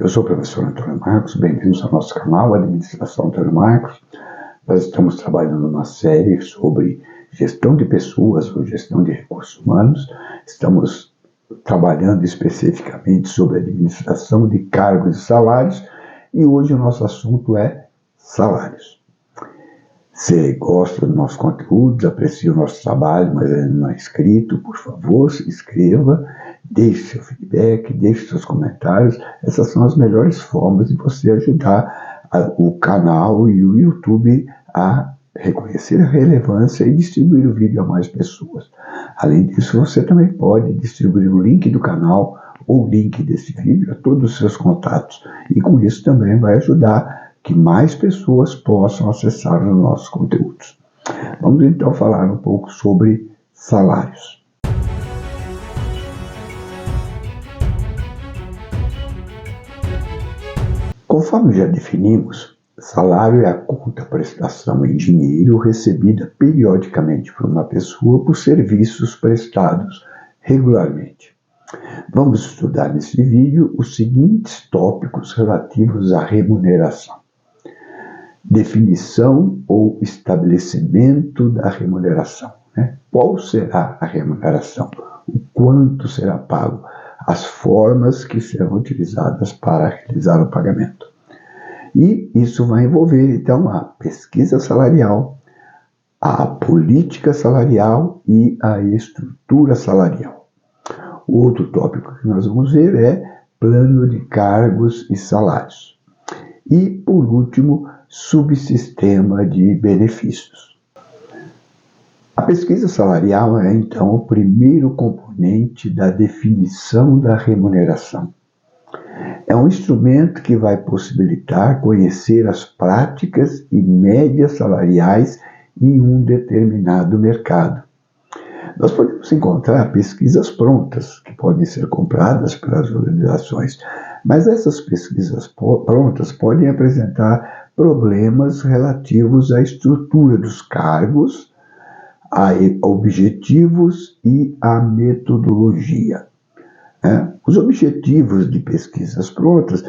Eu sou o professor Antônio Marcos, bem-vindos ao nosso canal Administração Antônio Marcos. Nós estamos trabalhando numa série sobre gestão de pessoas ou gestão de recursos humanos. Estamos trabalhando especificamente sobre administração de cargos e salários e hoje o nosso assunto é salários. Se gosta do nosso conteúdo, aprecia o nosso trabalho, mas ainda não é inscrito, por favor, se inscreva, deixe seu feedback, deixe seus comentários. Essas são as melhores formas de você ajudar o canal e o YouTube a reconhecer a relevância e distribuir o vídeo a mais pessoas. Além disso, você também pode distribuir o link do canal ou o link desse vídeo a todos os seus contatos. E com isso também vai ajudar que mais pessoas possam acessar os nossos conteúdos. Vamos então falar um pouco sobre salários. Conforme já definimos, salário é a conta prestação em dinheiro recebida periodicamente por uma pessoa por serviços prestados regularmente. Vamos estudar nesse vídeo os seguintes tópicos relativos à remuneração. Definição ou estabelecimento da remuneração. Qual será a remuneração? O quanto será pago? As formas que serão utilizadas para realizar o pagamento. E isso vai envolver, então, a pesquisa salarial, a política salarial e a estrutura salarial. O outro tópico que nós vamos ver é plano de cargos e salários. E, por último, subsistema de benefícios. A pesquisa salarial é, então, o primeiro componente da definição da remuneração. É um instrumento que vai possibilitar conhecer as práticas e médias salariais em um determinado mercado. Nós podemos encontrar pesquisas prontas, que podem ser compradas pelas organizações, mas essas pesquisas prontas podem apresentar problemas relativos à estrutura dos cargos, a objetivos e à metodologia. Os objetivos de pesquisas prontas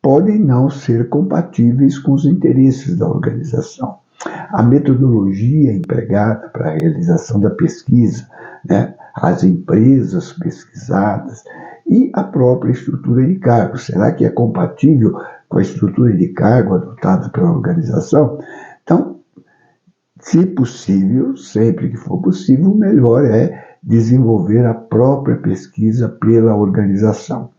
podem não ser compatíveis com os interesses da organização. A metodologia empregada para a realização da pesquisa, as empresas pesquisadas e a própria estrutura de cargo. Será que é compatível com a estrutura de cargo adotada pela organização? Então, se possível, sempre que for possível, o melhor é desenvolver a própria pesquisa pela organização.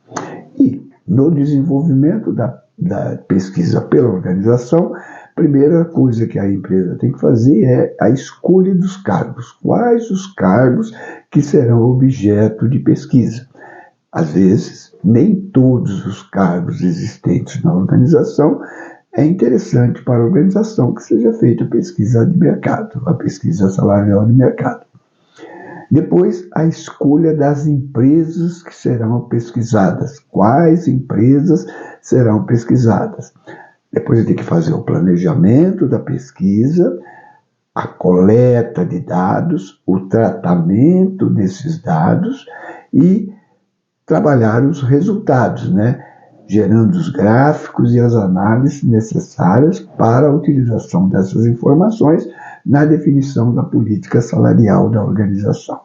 E no desenvolvimento da pesquisa pela organização, a primeira coisa que a empresa tem que fazer é a escolha dos cargos. Quais os cargos que serão objeto de pesquisa? Às vezes, nem todos os cargos existentes na organização é interessante para a organização que seja feita a pesquisa de mercado, a pesquisa salarial de mercado. Depois, a escolha das empresas que serão pesquisadas. Quais empresas serão pesquisadas? Depois tem que fazer o planejamento da pesquisa, a coleta de dados, o tratamento desses dados e trabalhar os resultados, gerando os gráficos e as análises necessárias para a utilização dessas informações na definição da política salarial da organização.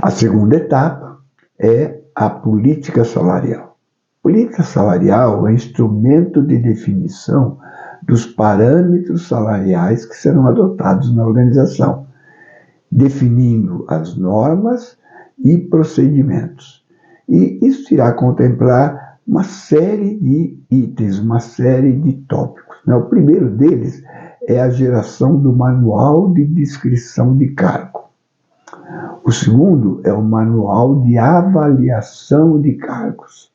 A segunda etapa é a política salarial. Política salarial é instrumento de definição dos parâmetros salariais que serão adotados na organização, definindo as normas e procedimentos. E isso irá contemplar uma série de itens, uma série de tópicos. O primeiro deles é a geração do manual de descrição de cargo. O segundo é o manual de avaliação de cargos.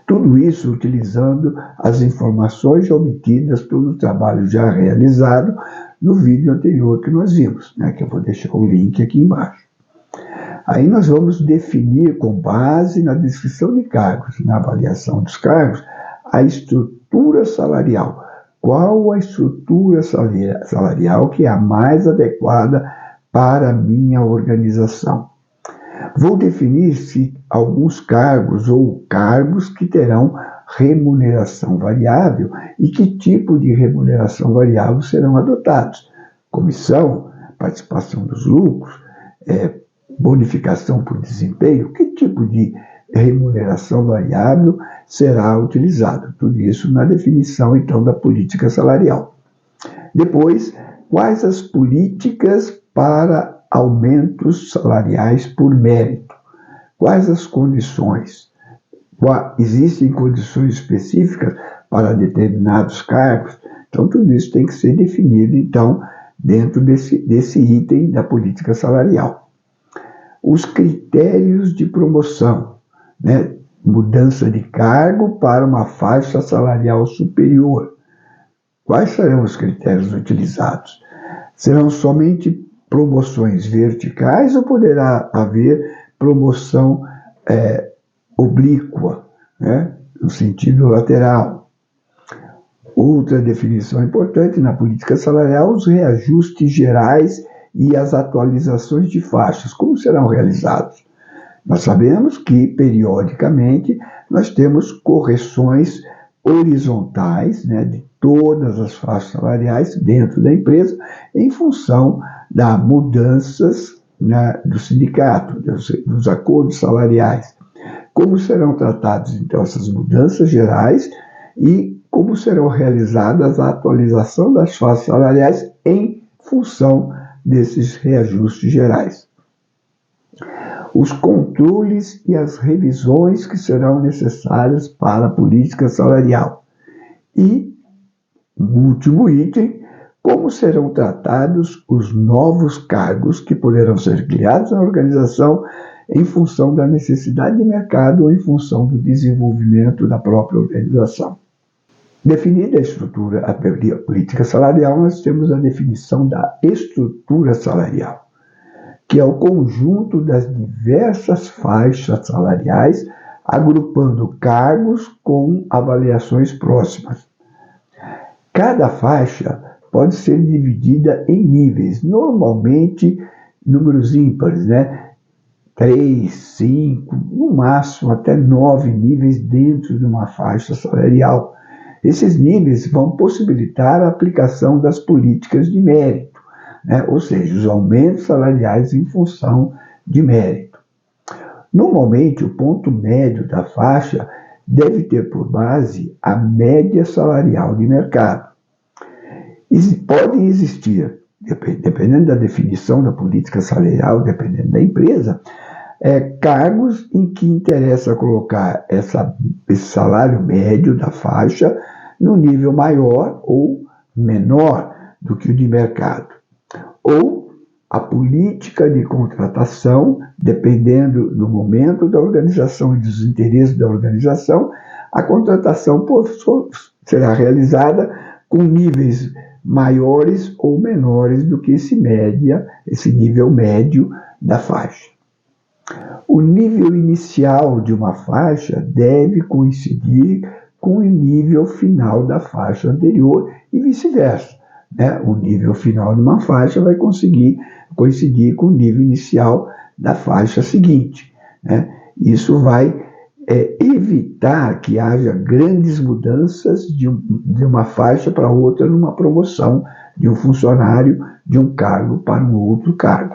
Tudo isso utilizando as informações obtidas pelo trabalho já realizado no vídeo anterior que nós vimos, que eu vou deixar o link aqui embaixo. Aí nós vamos definir, com base na descrição de cargos, na avaliação dos cargos, a estrutura salarial. Qual a estrutura salarial que é a mais adequada para a minha organização? Vou definir se alguns cargos ou cargos que terão remuneração variável e que tipo de remuneração variável serão adotados. Comissão, participação dos lucros, bonificação por desempenho, que tipo de remuneração variável será utilizado. Tudo isso na definição, então, da política salarial. Depois, quais as políticas para aumentos salariais por mérito? Quais as condições? Existem condições específicas para determinados cargos? Então, tudo isso tem que ser definido, então, dentro desse item da política salarial. Os critérios de promoção, né? Mudança de cargo para uma faixa salarial superior. Quais serão os critérios utilizados? Serão somente promoções verticais ou poderá haver promoção oblíqua, né? No sentido lateral? Outra definição importante na política salarial, os reajustes gerais e as atualizações de faixas. Como serão realizados? Nós sabemos que, periodicamente, nós temos correções horizontais, né, de todas as faixas salariais dentro da empresa, em função das mudanças, né, do sindicato, dos acordos salariais. Como serão tratadas, então, essas mudanças gerais e como serão realizadas a atualização das faixas salariais em função desses reajustes gerais. Os controles e as revisões que serão necessárias para a política salarial. E, no último item, como serão tratados os novos cargos que poderão ser criados na organização em função da necessidade de mercado ou em função do desenvolvimento da própria organização. Definida a estrutura, a política salarial, nós temos a definição da estrutura salarial, que é o conjunto das diversas faixas salariais, agrupando cargos com avaliações próximas. Cada faixa pode ser dividida em níveis, normalmente números ímpares, né? 3, 5, no máximo até 9 níveis dentro de uma faixa salarial. Esses níveis vão possibilitar a aplicação das políticas de mérito, né? Ou seja, os aumentos salariais em função de mérito. Normalmente, o ponto médio da faixa deve ter por base a média salarial de mercado. Podem existir, dependendo da definição da política salarial, dependendo da empresa, cargos em que interessa colocar esse salário médio da faixa no nível maior ou menor do que o de mercado. Ou a política de contratação, dependendo do momento da organização e dos interesses da organização, a contratação será realizada com níveis maiores ou menores do que esse nível médio da faixa. O nível inicial de uma faixa deve coincidir com o nível final da faixa anterior e vice-versa, né? O nível final de uma faixa vai conseguir coincidir com o nível inicial da faixa seguinte, né? Isso vai evitar que haja grandes mudanças de uma faixa para outra numa promoção de um funcionário de um cargo para um outro cargo.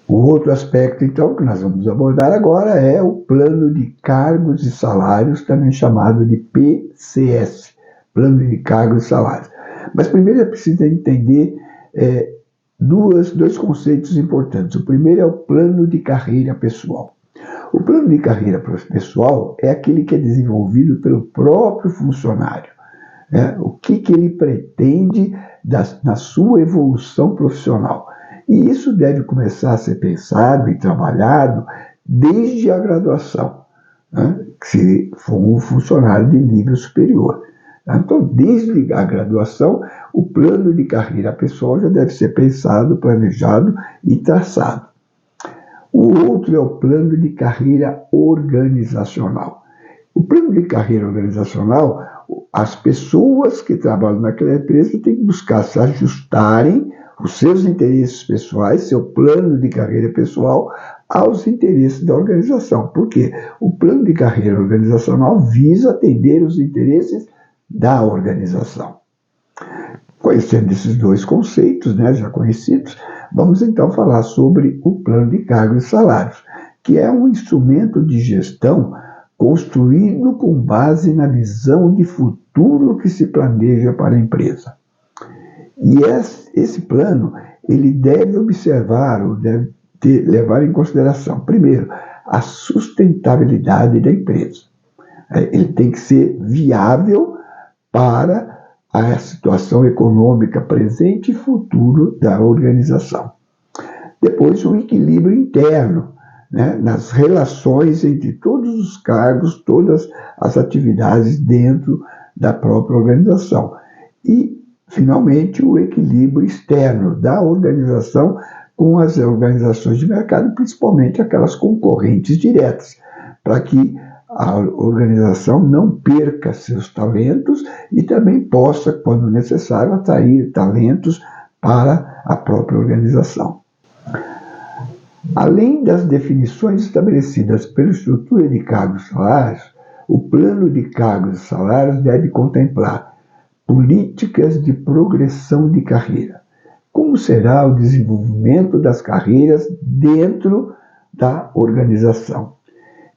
O outro aspecto, então, que nós vamos abordar agora é o plano de cargos e salários, também chamado de PCS, plano de cargos e salários. Mas primeiro é preciso entender dois conceitos importantes. O primeiro é o plano de carreira pessoal. O plano de carreira pessoal é aquele que é desenvolvido pelo próprio funcionário, né? O que ele pretende na sua evolução profissional. E isso deve começar a ser pensado e trabalhado desde a graduação, né? Se for um funcionário de nível superior. Então, desde a graduação, o plano de carreira pessoal já deve ser pensado, planejado e traçado. O outro é o plano de carreira organizacional. O plano de carreira organizacional, as pessoas que trabalham naquela empresa têm que buscar se ajustarem os seus interesses pessoais, seu plano de carreira pessoal, aos interesses da organização. Por quê? O plano de carreira organizacional visa atender os interesses da organização. Conhecendo esses dois conceitos, né, já conhecidos, vamos então falar sobre o plano de cargos e salários, que é um instrumento de gestão construído com base na visão de futuro que se planeja para a empresa. E esse plano, ele deve observar, ou deve levar em consideração, primeiro, a sustentabilidade da empresa. Ele tem que ser viável para a situação econômica presente e futuro da organização. Depois, o equilíbrio interno, né, nas relações entre todos os cargos, todas as atividades dentro da própria organização. E, finalmente, o equilíbrio externo da organização com as organizações de mercado, principalmente aquelas concorrentes diretas, para que a organização não perca seus talentos e também possa, quando necessário, atrair talentos para a própria organização. Além das definições estabelecidas pela estrutura de cargos e salários, o plano de cargos e salários deve contemplar políticas de progressão de carreira. Como será o desenvolvimento das carreiras dentro da organização?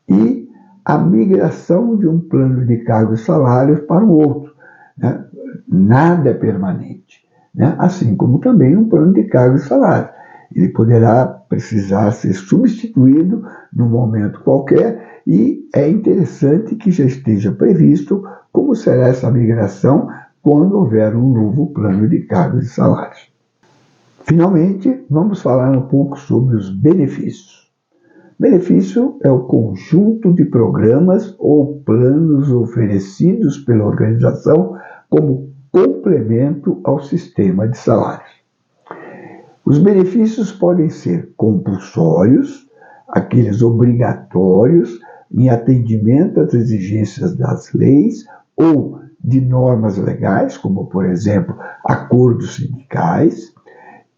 E a migração de um plano de cargos e salários para o outro. Né? Nada é permanente. Né? Assim como também um plano de cargos e salários. Ele poderá precisar ser substituído num momento qualquer e é interessante que já esteja previsto como será essa migração quando houver um novo plano de cargos e salários. Finalmente, vamos falar um pouco sobre os benefícios. Benefício é o conjunto de programas ou planos oferecidos pela organização como complemento ao sistema de salários. Os benefícios podem ser compulsórios, aqueles obrigatórios em atendimento às exigências das leis ou de normas legais, como, por exemplo, acordos sindicais,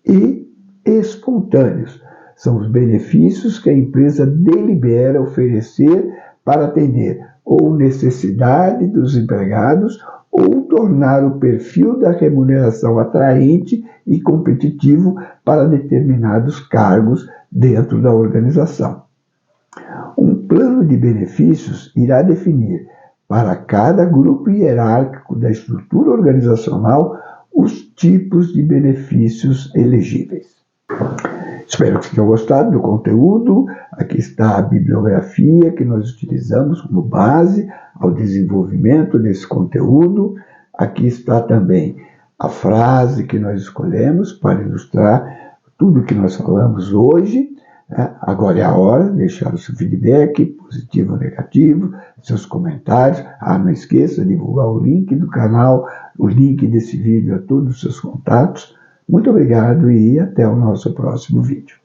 e espontâneos. São os benefícios que a empresa delibera oferecer para atender ou necessidade dos empregados ou tornar o perfil da remuneração atraente e competitivo para determinados cargos dentro da organização. Um plano de benefícios irá definir para cada grupo hierárquico da estrutura organizacional os tipos de benefícios elegíveis. Espero que vocês tenham gostado do conteúdo. Aqui está a bibliografia que nós utilizamos como base ao desenvolvimento desse conteúdo. Aqui está também a frase que nós escolhemos para ilustrar tudo o que nós falamos hoje. Agora é a hora de deixar o seu feedback, positivo ou negativo, seus comentários. Não esqueça de divulgar o link do canal, o link desse vídeo a todos os seus contatos. Muito obrigado e até o nosso próximo vídeo.